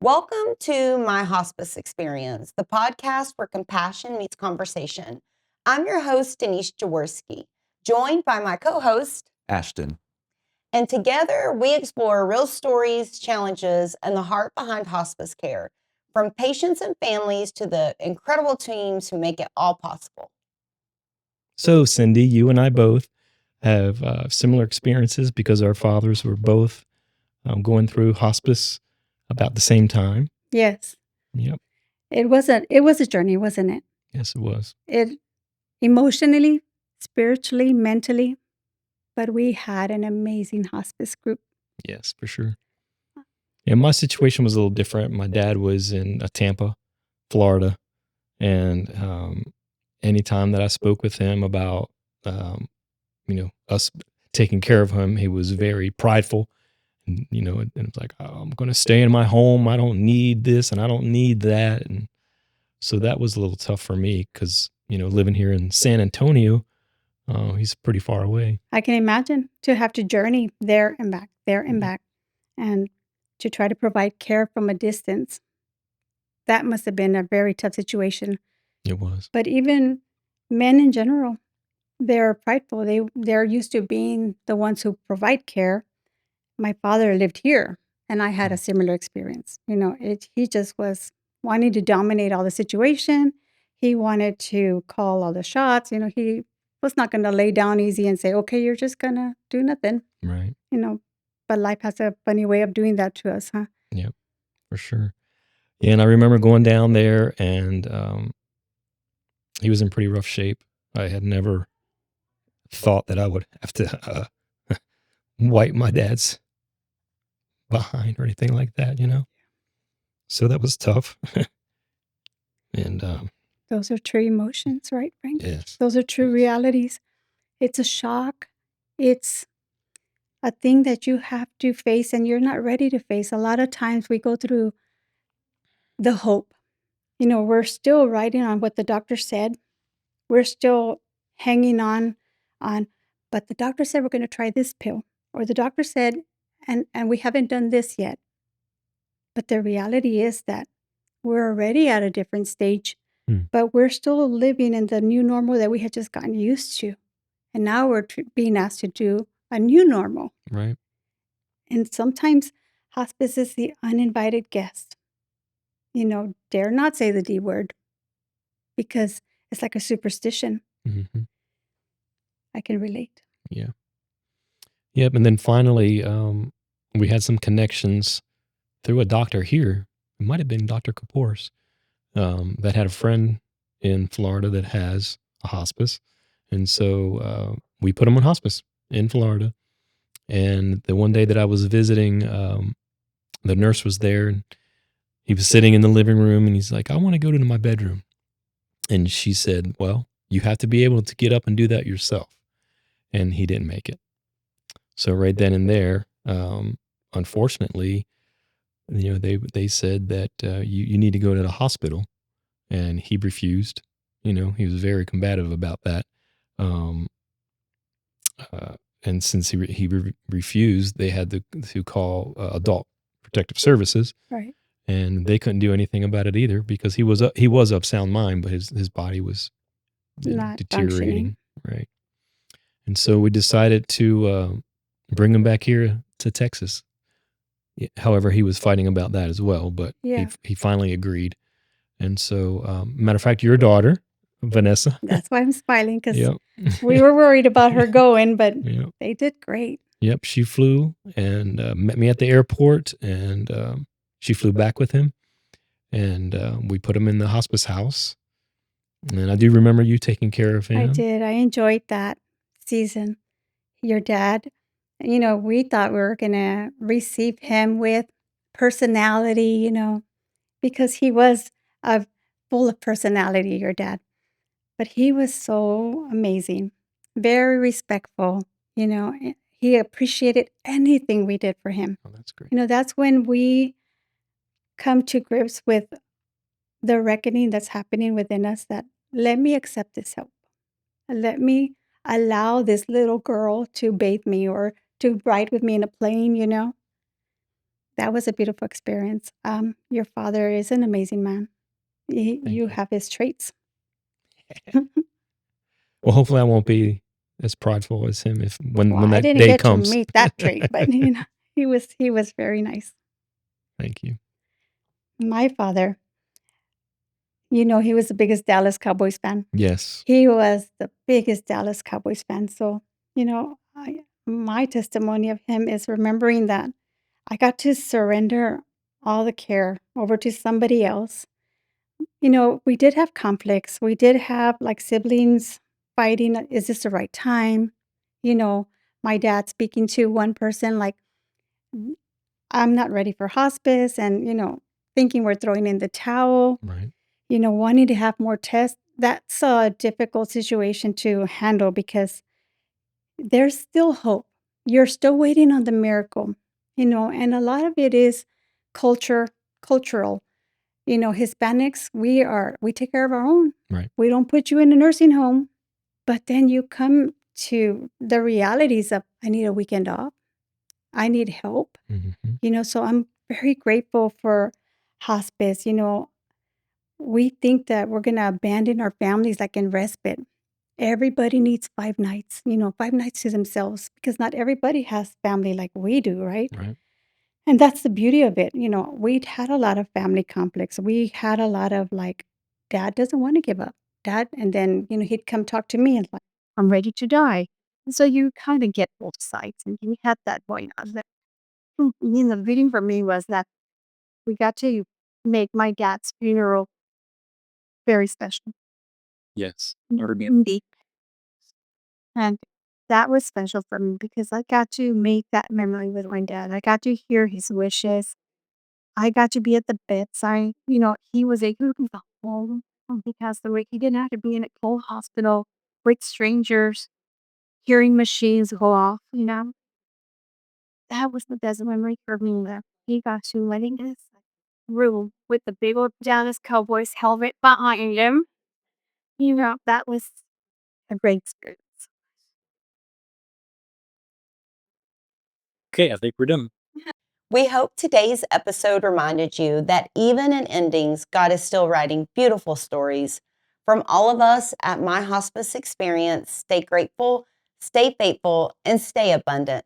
Welcome to My Hospice Experience, the podcast where compassion meets conversation. I'm your host, Denise Jaworski, joined by my co-host, Ashton. And together we explore real stories, challenges, and the heart behind hospice care, from patients and families to the incredible teams who make it all possible. So, Cindy, you and I both have similar experiences because our fathers were both going through hospice about the same time. Yes. Yep. It was a journey, wasn't it? Yes, it was. It emotionally, spiritually, mentally, but we had an amazing hospice group. Yes, for sure. Yeah, my situation was a little different. My dad was in Tampa, Florida, and anytime that I spoke with him about, us taking care of him, he was very prideful. And it's like, oh, I'm going to stay in my home. I don't need this and I don't need that. And so that was a little tough for me because, living here in San Antonio, he's pretty far away. I can imagine to have to journey there and back, and to try to provide care from a distance. That must have been a very tough situation. It was. But even men in general, they're prideful. They're used to being the ones who provide care. My father lived here, and I had a similar experience. He just was wanting to dominate all the situation. He wanted to call all the shots. He was not going to lay down easy and say, okay, you're just going to do nothing. Right. But life has a funny way of doing that to us, huh? Yep, for sure. Yeah, and I remember going down there, and he was in pretty rough shape. I had never thought that I would have to wipe my dad's behind or anything like that, So that was tough. And those are true emotions, right, Frank? yes, Those are true realities. It's a shock. It's a thing that you have to face and you're not ready to face. A lot of times we go through the hope. We're still riding on what the doctor said. We're still hanging on, but the doctor said we're going to try this pill, or the doctor said, and we haven't done this yet. But the reality is that we're already at a different stage, but we're still living in the new normal that we had just gotten used to. And now we're being asked to do a new normal. right. And sometimes hospice is the uninvited guest. Dare not say the D word because it's like a superstition. Mm-hmm. I can relate. Yeah. Yep. And then finally, we had some connections through a doctor here. It might have been Dr. Kapoor's, that had a friend in Florida that has a hospice. And so we put him on hospice in Florida. And the one day that I was visiting, the nurse was there, and he was sitting in the living room, and he's like, I want to go to my bedroom. And she said, well, you have to be able to get up and do that yourself. And he didn't make it. So right then and there, unfortunately, they said that you need to go to the hospital, and he refused. He was very combative about that. And since he refused, they had to call Adult Protective Services, Right. and they couldn't do anything about it either because he was of sound mind, but his body was Not deteriorating. Right. And so we decided to bring him back here to Texas. However, he was fighting about that as well, but he finally agreed. And so, matter of fact, your daughter, Vanessa. That's why I'm smiling, because we were worried about her going, but they did great. Yep, she flew and met me at the airport, and she flew back with him, and we put him in the hospice house. And I do remember you taking care of him. I did. I enjoyed that season. Your dad, we thought we were going to receive him with personality, because he was full of personality, your dad. But he was so amazing, very respectful, He appreciated anything we did for him. Oh, that's great. That's when we come to grips with the reckoning that's happening within us, that let me accept this help. Let me allow this little girl to bathe me or to ride with me in a plane, that was a beautiful experience. Your father is an amazing man. Thank You you. have his traits. Well, hopefully I won't be as prideful as him if Well, when I that didn't day get to comes. meet that trait, but he was very nice. Thank you. My father, he was the biggest Dallas Cowboys fan. Yes. He was the biggest Dallas Cowboys fan. So, my testimony of him is remembering that I got to surrender all the care over to somebody else. We did have conflicts. We did have like siblings fighting. Is this the right time? My dad speaking to one person like, "Mm, I'm not ready for hospice," and, thinking we're throwing in the towel, Right. wanting to have more tests. That's a difficult situation to handle because there's still hope. You're still waiting on the miracle, and a lot of it is cultural. Hispanics, we take care of our own. Right. We don't put you in a nursing home, but then you come to the realities of, I need a weekend off. I need help. Mhm. So I'm very grateful for hospice. We think that we're going to abandon our families like in respite. Everybody needs 5 nights, 5 nights to themselves because not everybody has family like we do, right? Right. And that's the beauty of it. We'd had a lot of family conflicts. We had a lot of like, dad doesn't want to give up. Dad, and then, he'd come talk to me and like, I'm ready to die. And so you kind of get both sides and you had that going on. The reading for me was that we got to make my dad's funeral very special. Yes. Indeed. And that was special for me because I got to make that memory with my dad. I got to hear his wishes. I got to be at the bedside. He was able to go home when he passed away. He didn't have to be in a cold hospital with strangers, hearing machines go off. That was the best memory for me that he got to let in his room with the big old Dallas Cowboys helmet behind him. That was a great experience. Okay, I think we're done. We hope today's episode reminded you that even in endings, God is still writing beautiful stories. From all of us at My Hospice Experience, stay grateful, stay faithful, and stay abundant.